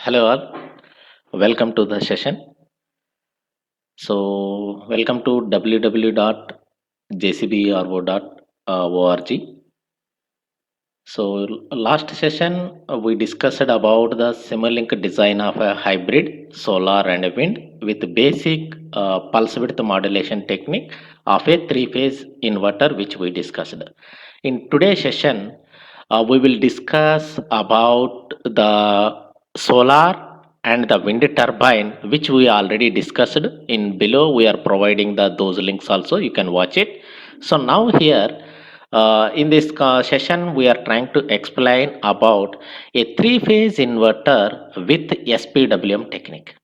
Hello all, welcome to the session. So, welcome to www.jcbrvo.org. So, last session we discussed about the Simulink design of a hybrid solar and wind with basic pulse width modulation technique of a three-phase inverter, which we discussed. In today's session, we will discuss about the solar and the wind turbine, which we already discussed. In below we are providing those links also, you can watch it. So now here in this session we are trying to explain about a three-phase inverter with SPWM technique.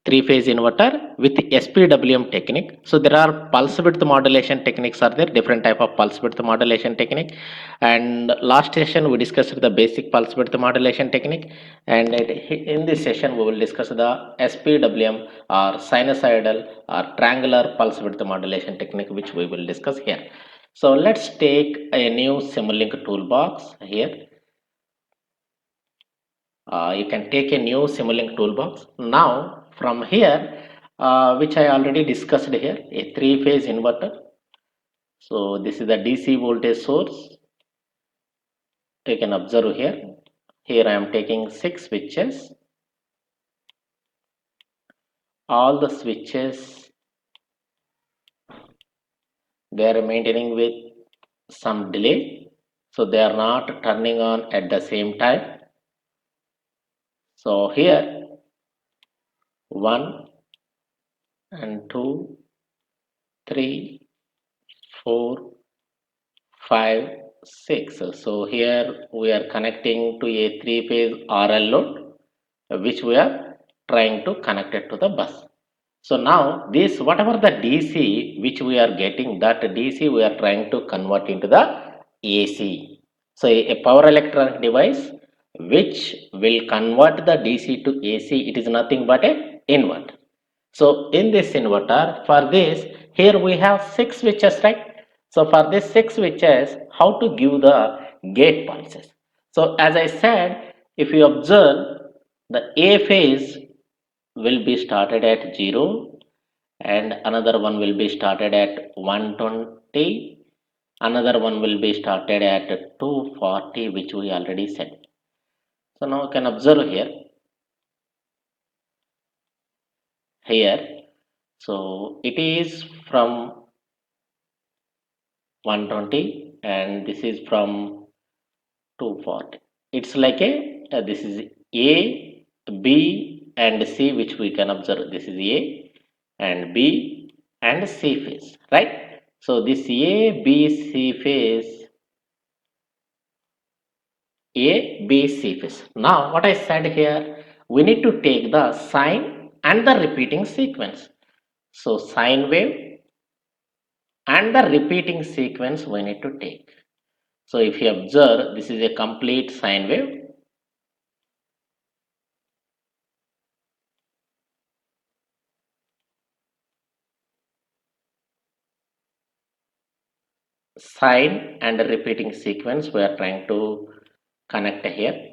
Three-phase inverter with SPWM technique. So there are pulse width modulation techniques are there, different type of pulse width modulation technique. And last session we discussed the basic pulse width modulation technique. And in this session we will discuss the SPWM or sinusoidal or triangular pulse width modulation technique, which we will discuss here. So let's take a new Simulink toolbox here. You can take a new Simulink toolbox. Now from here, which I already discussed here, a three-phase inverter. So this is the DC voltage source. You can observe here. Here I am taking 6 switches. All the switches, they are maintaining with some delay. So they are not turning on at the same time. So here 1 and 2, 3, 4, 5, 6. So here we are connecting to a three-phase RL load, which we are trying to connect it to the bus. So now this whatever the DC which we are getting, that DC we are trying to convert into the AC. So a power electronic device which will convert the DC to AC, it is nothing but a inverter. So in this inverter, for this, here we have 6 switches, right? So for these 6 switches, how to give the gate pulses? So as I said, if you observe, the A phase will be started at 0 and another one will be started at 120, another one will be started at 240, which we already said. So now you can observe here. So it is from 120 and this is from 240. It's like this is A, B and C, which we can observe. This is A and B and C phase, right? So this A, B, C phase, A, B, C phase. Now what I said here, we need to take the sine and the repeating sequence. So sine wave and the repeating sequence we need to take. So if you observe, this is a complete sine wave. Sine and repeating sequence we are trying to connect here.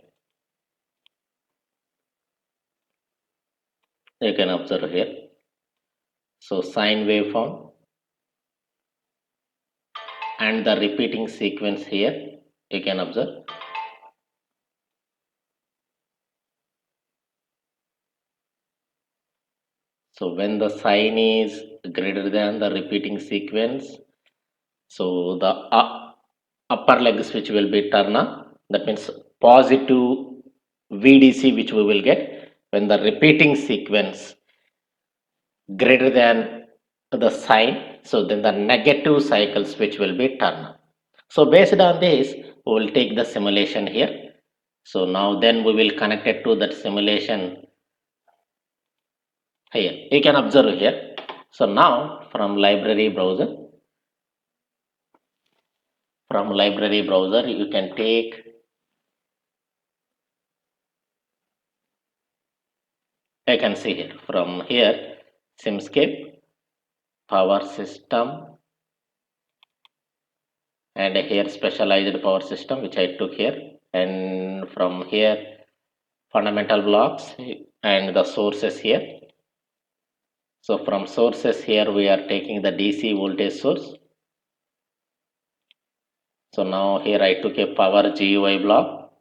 You can observe here. So sine waveform and the repeating sequence here you can observe. So when the sine is greater than the repeating sequence, so the upper leg switch will be turned on. That means positive VDC, which we will get when the repeating sequence greater than the sine. So then the negative cycle switch will be turned on. So based on this, we will take the simulation here. So now then we will connect it to that simulation here. You can observe here. So now from library browser, you can take I can see here from here Simscape, power system, and here specialized power system, which I took here, and from here fundamental blocks and the sources here. So from sources here we are taking the DC voltage source. So now here I took a power GUI block.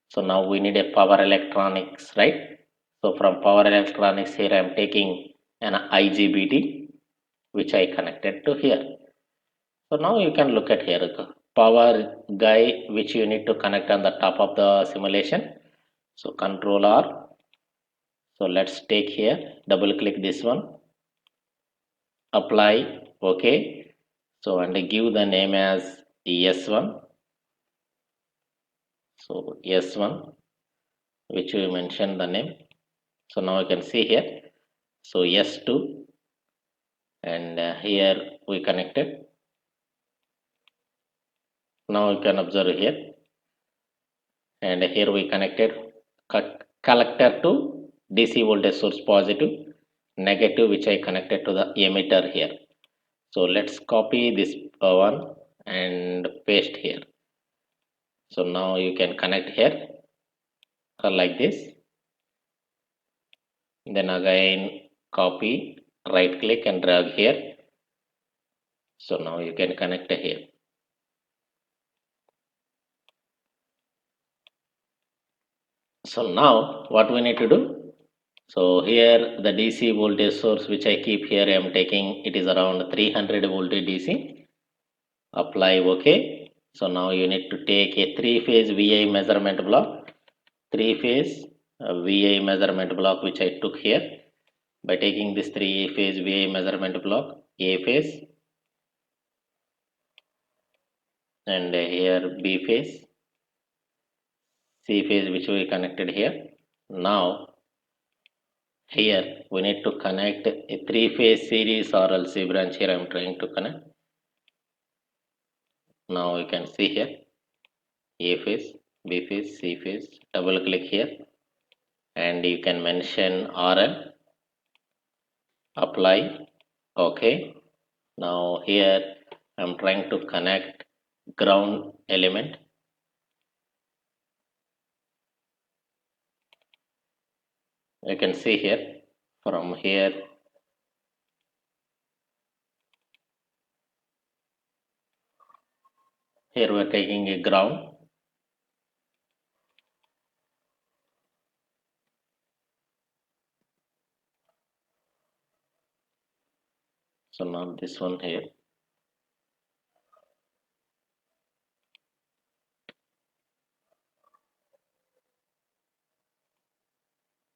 So now we need a power electronics, right? So from power electronics here I am taking an IGBT which I connected to here. So now you can look at here power guy which you need to connect on the top of the simulation. So control R. So let's take here, double click this one, apply, okay. So and give the name as S1. So S1 which we mentioned the name. So now you can see here. So S2 and here we connected. Now you can observe here and here we connected collector to DC voltage source positive, negative which I connected to the emitter here. So let's copy this one and paste here. So now you can connect here like this. Then again copy, right click and drag here. So now you can connect here. So now what we need to do? So here the DC voltage source which I keep here I am taking, it is around 300 voltage DC. Apply OK. So now you need to take a three-phase VI measurement block, three-phase VI measurement block which I took here. By taking this three-phase VI measurement block, A phase and here B phase, C phase which we connected here. Now here we need to connect a three-phase series or LC branch here I am trying to connect. Now you can see here A phase, B phase, C phase, double click here and you can mention RL, apply, OK. Now here I'm trying to connect ground element. You can see here from here we're taking a ground. So now this one here.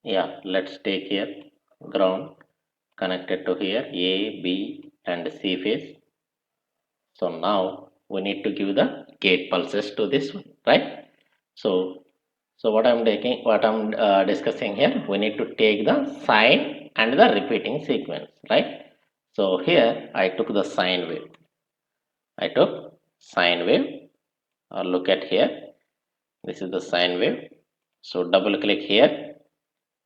Yeah, let's take here ground connected to here A, B and C phase. So now we need to give the gate pulses to this one, right? So what I'm taking, what I'm discussing here, we need to take the sine and the repeating sequence, right? So here I took the sine wave. I took sine wave, or look at here. This is the sine wave. So double click here.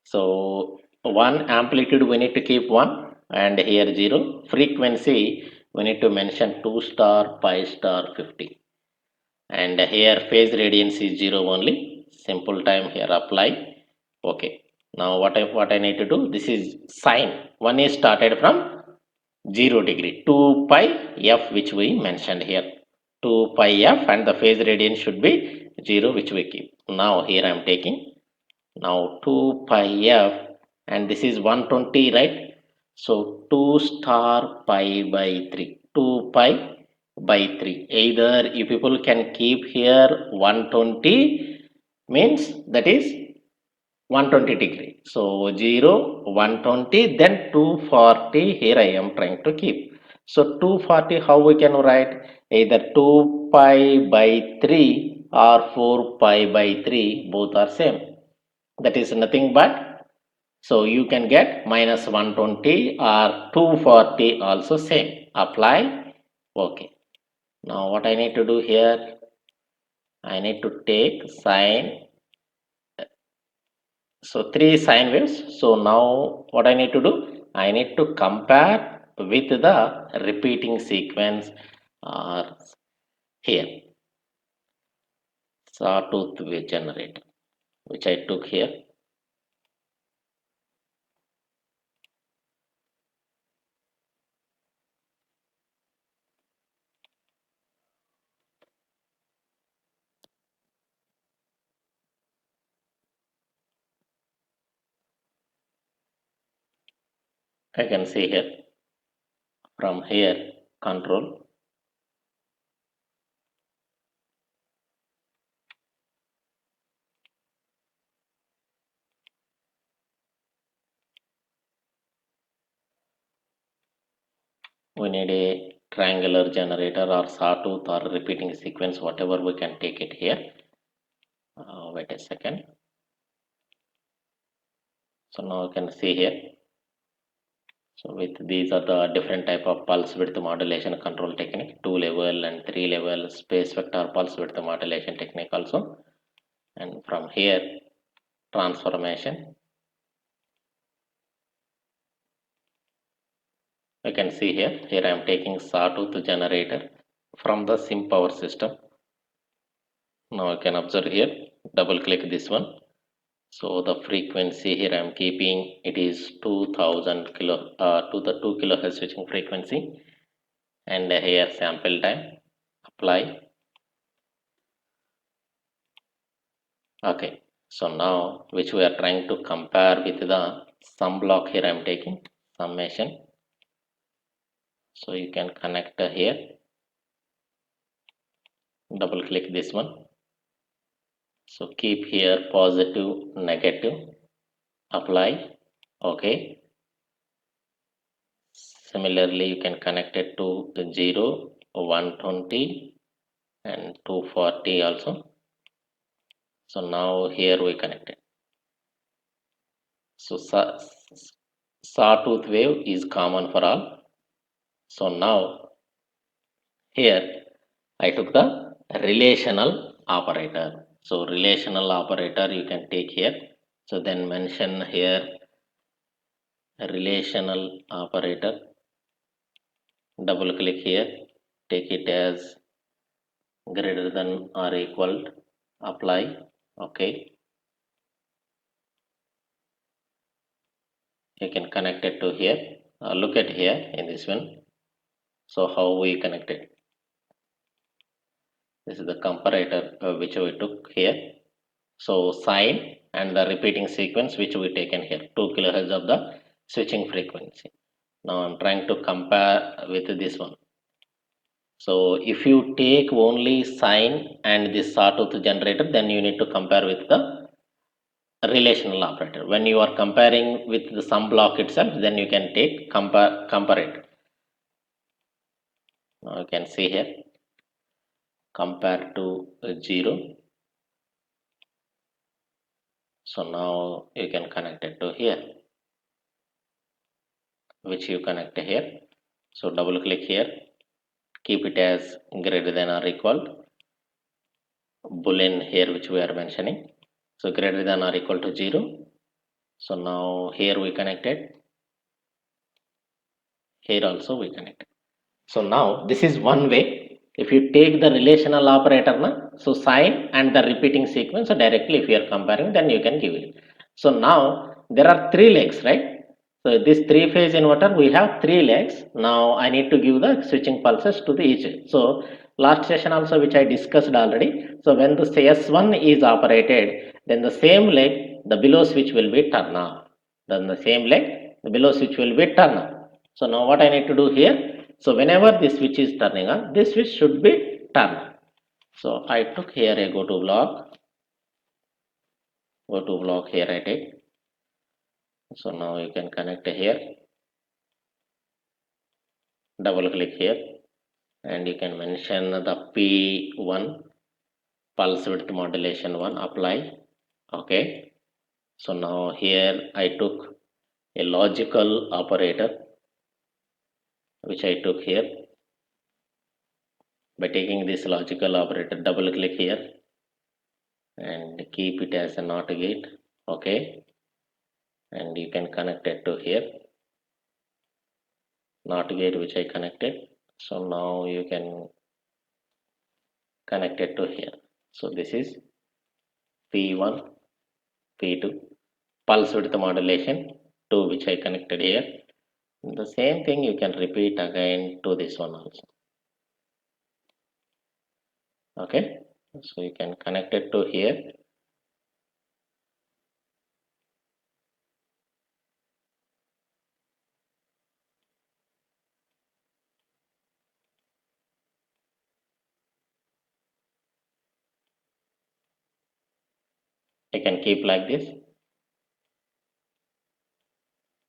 So one amplitude we need to keep 1 and here 0. Frequency we need to mention 2 star, pi star, 50. And here phase radiance is 0 only. Simple time here apply. Okay. Now what I need to do? This is sine. One is started from 0 degree. 2 pi f which we mentioned here. 2 pi f and the phase radiance should be 0 which we keep. Now here I am taking now 2 pi f and this is 120, right? So 2 star pi by 3. 2 pi by 3. Either you people can keep here 120 means that is 120 degree. So 0, 120 then 240 here I am trying to keep. So 240 how we can write? Either 2 pi by 3 or 4 pi by 3 both are same. That is nothing but, so you can get minus 120 or 240 also same. Apply. Okay. Now what I need to do here, I need to take sine. So three sine waves. So now what I need to do, I need to compare with the repeating sequence here, sawtooth wave generator which I took here. I can see here, from here control, we need a triangular generator or sawtooth or repeating sequence, whatever we can take it here. Wait a second. So now you can see here. So with these are the different type of pulse width modulation control technique, 2 level and 3 level space vector pulse width modulation technique also. And from here transformation, you can see here I am taking sawtooth generator from the sim power system. Now you can observe here, double click this one. So the frequency here I am keeping, it is 2000 kilo to the 2 kilohertz switching frequency, and here sample time, apply. Okay, so now which we are trying to compare with the sum block, here I am taking summation. So you can connect here, double click this one. So keep here positive, negative, apply. Okay. Similarly, you can connect it to the 0, 120 and 240 also. So now here we connect it. So sawtooth wave is common for all. So now here I took the relational operator. So relational operator you can take here. So then mention here relational operator. Double click here. Take it as greater than or equal. Apply. Okay. You can connect it to here. Look at here in this one. So how we connect it. This is the comparator which we took here. So sine and the repeating sequence which we taken here, 2 kilohertz of the switching frequency. Now I'm trying to compare with this one. So if you take only sine and this sawtooth generator, then you need to compare with the relational operator. When you are comparing with the sum block itself, then you can take compare it. Now you can see here, compare to 0. So now you can connect it to here, which you connect here. So double click here, keep it as greater than or equal, boolean here which we are mentioning. So greater than or equal to 0. So now here we connected, here also we connected. So now this is one way. If you take the relational operator, so sine and the repeating sequence, so directly if you are comparing, then you can give it. So now there are 3 legs, right? So this 3-phase inverter, we have 3 legs. Now I need to give the switching pulses to the each. So last session also which I discussed already. So when the S1 is operated, then the same leg, the below switch will be turned off. Then the same leg, the below switch will be turned off. So now what I need to do here? So whenever this switch is turning on, this switch should be turned. So I took here a go to block here I take. So now you can connect here, double click here, and you can mention the P1 pulse width modulation 1, apply. Okay. So now here I took a logical operator which I took here. By taking this logical operator, double click here and keep it as a NOT gate. Okay. And you can connect it to here, NOT gate which I connected. So now you can connect it to here. So this is P1, P2, pulse width modulation 2 which I connected here. The same thing you can repeat again to this one also. Okay, so you can connect it to here. I can keep like this.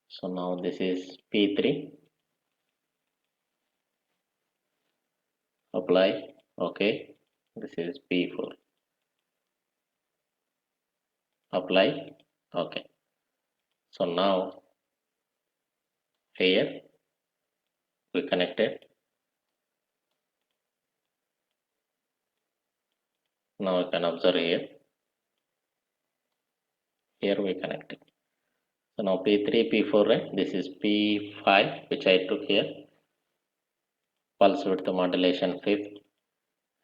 So now this is P3, apply, okay. This is P4, apply, okay. So now here we connected. Now you can observe here. Here we connected. So now P3, P4, right? This is P5, which I took here. Pulse width modulation fifth,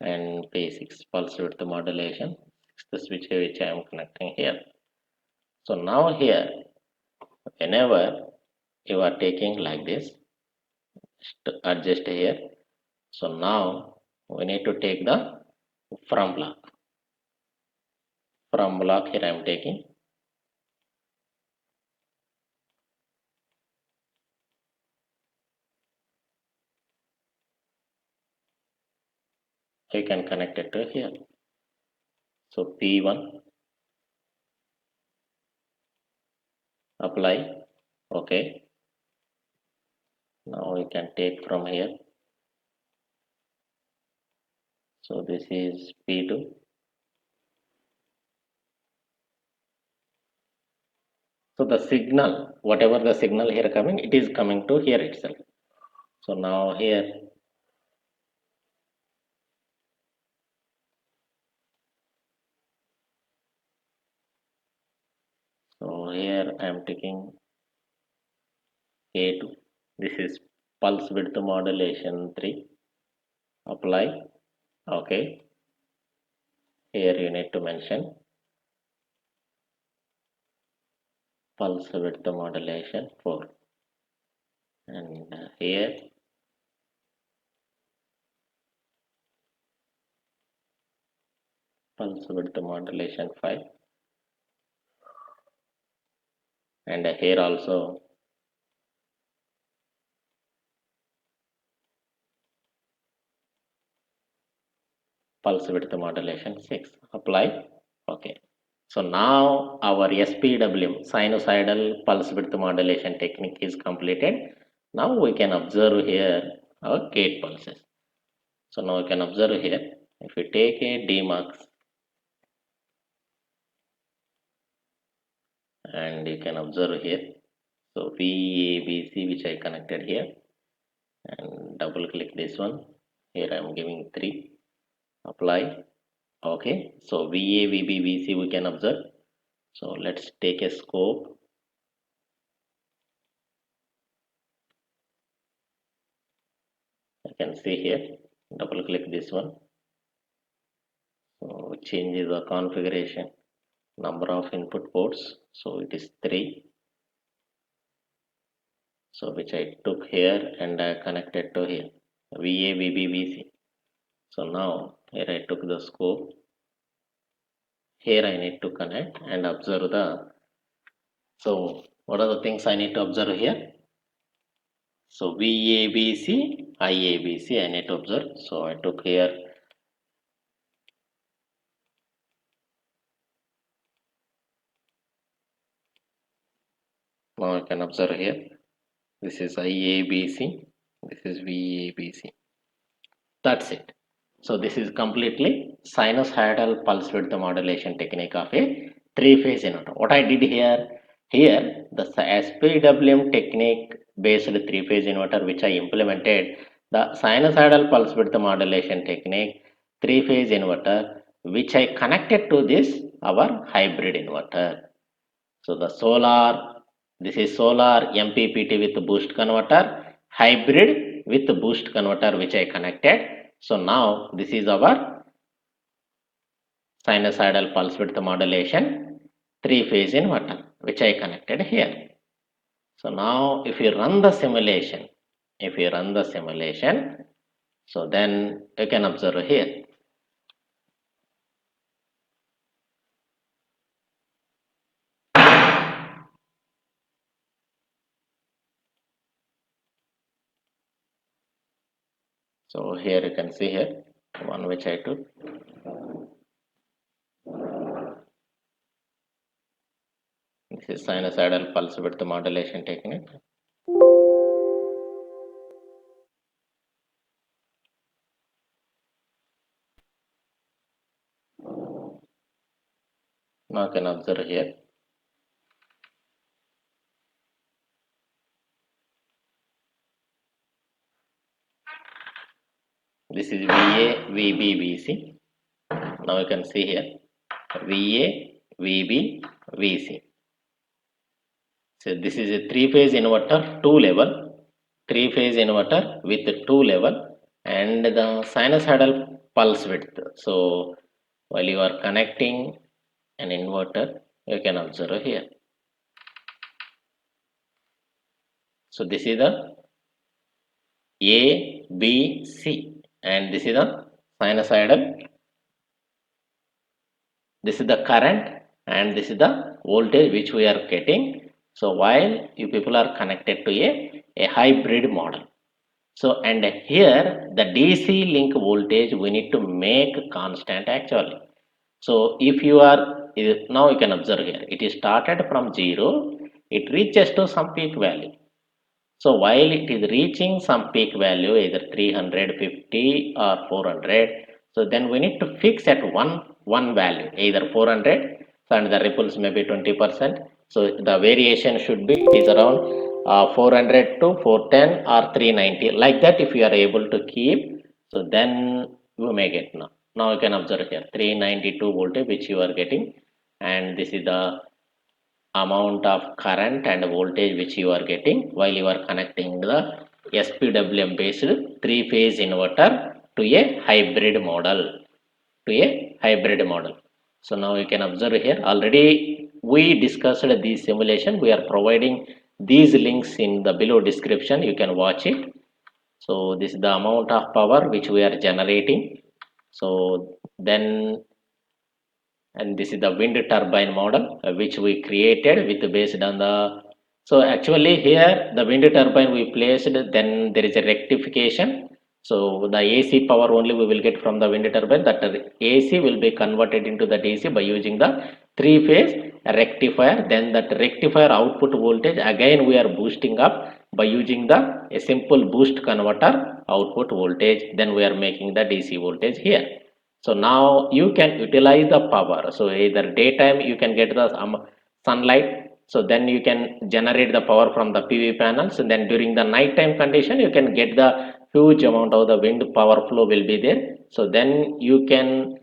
and P6 pulse width modulation sixth switch which I am connecting here. So now here, whenever you are taking like this, adjust here. So now we need to take the from block. From block here I am taking. You can connect it to here. So P1, apply, okay. Now we can take from here. So this is P2. So the signal, whatever the signal here coming, it is coming to here itself. So now here, so here I am taking A2. This is pulse width modulation 3. Apply, okay. Here you need to mention pulse width modulation 4. And here pulse width modulation 5. And here also pulse width modulation 6. Apply, okay. So now our SPWM sinusoidal pulse width modulation technique is completed. Now we can observe here our gate pulses. So now we can observe here, if we take a DMUX and you can observe here. So VABC which I connected here, and double click this one. Here I am giving 3. Apply, okay. So VA, VB, VC we can observe. So let's take a scope. I can see here, double click this one. So changes the configuration, number of input ports. So it is 3. So which I took here and I connected to here, VA, VB, VC. So now here I took the scope. Here I need to connect and observe the. So what are the things I need to observe here? So VABC, IABC I need to observe. So I took here. Now I can observe here. This is IABC. This is VABC. That's it. So this is completely sinusoidal pulse width modulation technique of a three-phase inverter. What I did here the SPWM technique based three-phase inverter which I implemented, the sinusoidal pulse width modulation technique three-phase inverter which I connected to this our hybrid inverter. So the solar, this is solar MPPT with boost converter, hybrid with boost converter which I connected. So now this is our sinusoidal pulse width modulation three-phase inverter which I connected here. So now if you run the simulation, so then you can observe here. So here you can see here, one which I took. This is sinusoidal pulse width modulation technique. Now you can observe here. This is VA, VB, VC. Now you can see here VA, VB, VC. So this is a three-phase inverter, three-phase inverter with two level and the sinusoidal pulse width. So while you are connecting an inverter, you can observe here. So this is the A, B, C, and this is the sinusoidal. This is the current and this is the voltage which we are getting. So while you people are connected to a hybrid model. So and here the DC link voltage we need to make constant actually. So if you are now you can observe here it is started from 0, it reaches to some peak value. So while it is reaching some peak value either 350 or 400, so then we need to fix at one value either 400 and the ripples may be 20%. So the variation should be is around 400 to 410 or 390 like that if you are able to keep. So then you may get now. Now you can observe here 392 voltage which you are getting and this is the amount of current and voltage which you are getting while you are connecting the SPWM based three-phase inverter to a hybrid model. So now you can observe here already we discussed this simulation. We are providing these links in the below description. You can watch it. So this is the amount of power which we are generating. So then and this is the wind turbine model which we created with based on the. So actually here the wind turbine we placed, then there is a rectification. So the AC power only we will get from the wind turbine, that AC will be converted into the DC by using the three phase rectifier. Then that rectifier output voltage again we are boosting up by using the a simple boost converter output voltage. Then we are making the DC voltage here. So now you can utilize the power. So either daytime you can get the sunlight. So then you can generate the power from the PV panels, and then during the nighttime condition you can get the huge amount of the wind power flow will be there. So then you can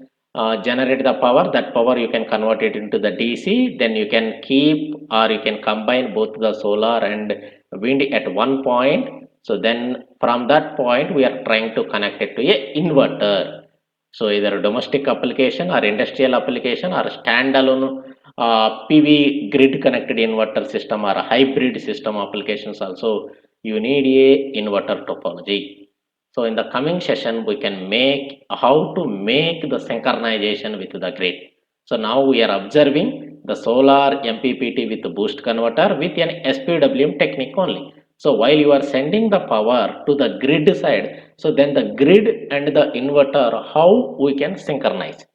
generate the power. That power you can convert it into the DC. Then you can keep or you can combine both the solar and wind at one point. So then from that point we are trying to connect it to a inverter. So either domestic application or industrial application or standalone PV grid connected inverter system or hybrid system applications also you need a inverter topology. So in the coming session we can make how to make the synchronization with the grid. So now we are observing the solar MPPT with the boost converter with an SPWM technique only. So while you are sending the power to the grid side, so then the grid and the inverter, how we can synchronize.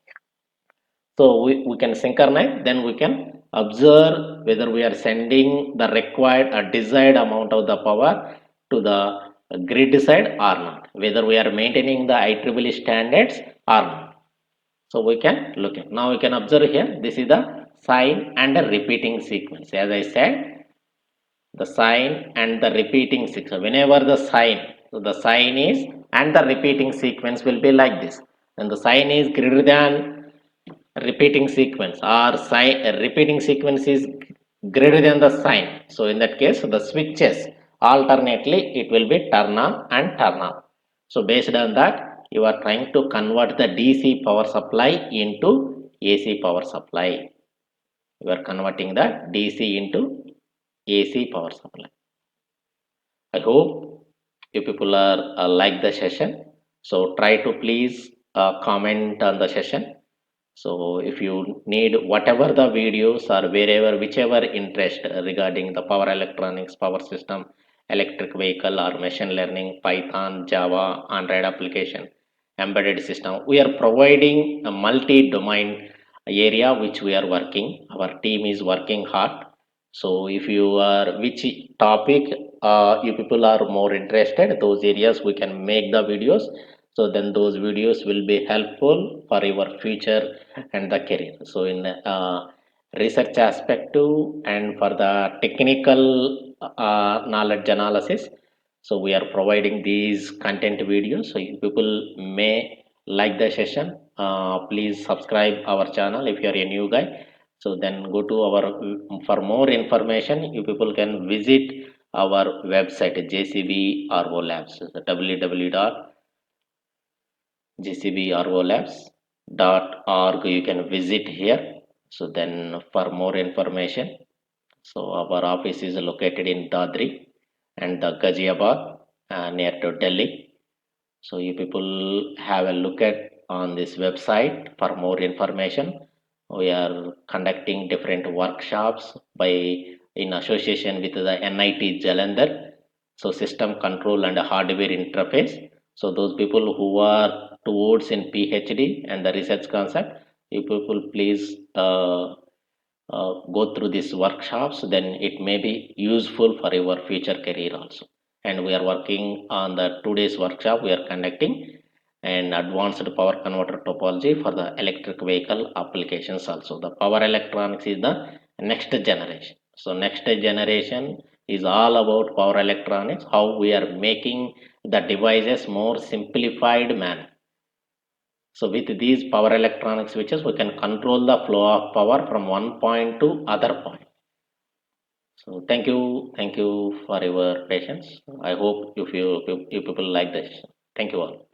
So we can synchronize, then we can observe whether we are sending the required or desired amount of the power to the grid side or not, whether we are maintaining the IEEE standards or not. So we can look at. Now we can observe here, this is the sine and the repeating sequence. As I said, the sine and the repeating sequence. Whenever the sine, so the sine is and the repeating sequence will be like this. And the sine is greater than repeating sequence or sine, repeating sequence is greater than the sine. So in that case, the switches alternately it will be turn on and turn off. So based on that, you are trying to convert the DC power supply into AC power supply. You are converting the DC into AC power supply. I hope you people are like the session. So try to please comment on the session. So if you need whatever the videos or wherever whichever interest regarding the power electronics, power system, electric vehicle or machine learning, Python, Java, Android application, embedded system, we are providing a multi-domain area which we are working. Our team is working hard. So if you are which topic you people are more interested, those areas we can make the videos. So then those videos will be helpful for your future and the career. So in research aspect too, and for the technical knowledge analysis. So we are providing these content videos. So if people may like the session, please subscribe our channel if you are a new guy. So then go to our, for more information, you people can visit our website JCB RO Labs, www.jcbrolabs.org. You can visit here. So then for more information, so our office is located in Dadri and the Ghaziabad near to Delhi. So you people have a look at on this website for more information. We are conducting different workshops by in association with the NIT Jalandhar. So system control and hardware interface. So those people who are towards in PhD and the research concept, you people please go through these workshops, then it may be useful for your future career also. And we are working on the today's workshop we are conducting an advanced power converter topology for the electric vehicle applications also. The power electronics is the next generation. So next generation is all about power electronics, how we are making the devices more simplified manner. So with these power electronic switches, we can control the flow of power from one point to other point. So thank you for your patience. I hope you people like this. Thank you all.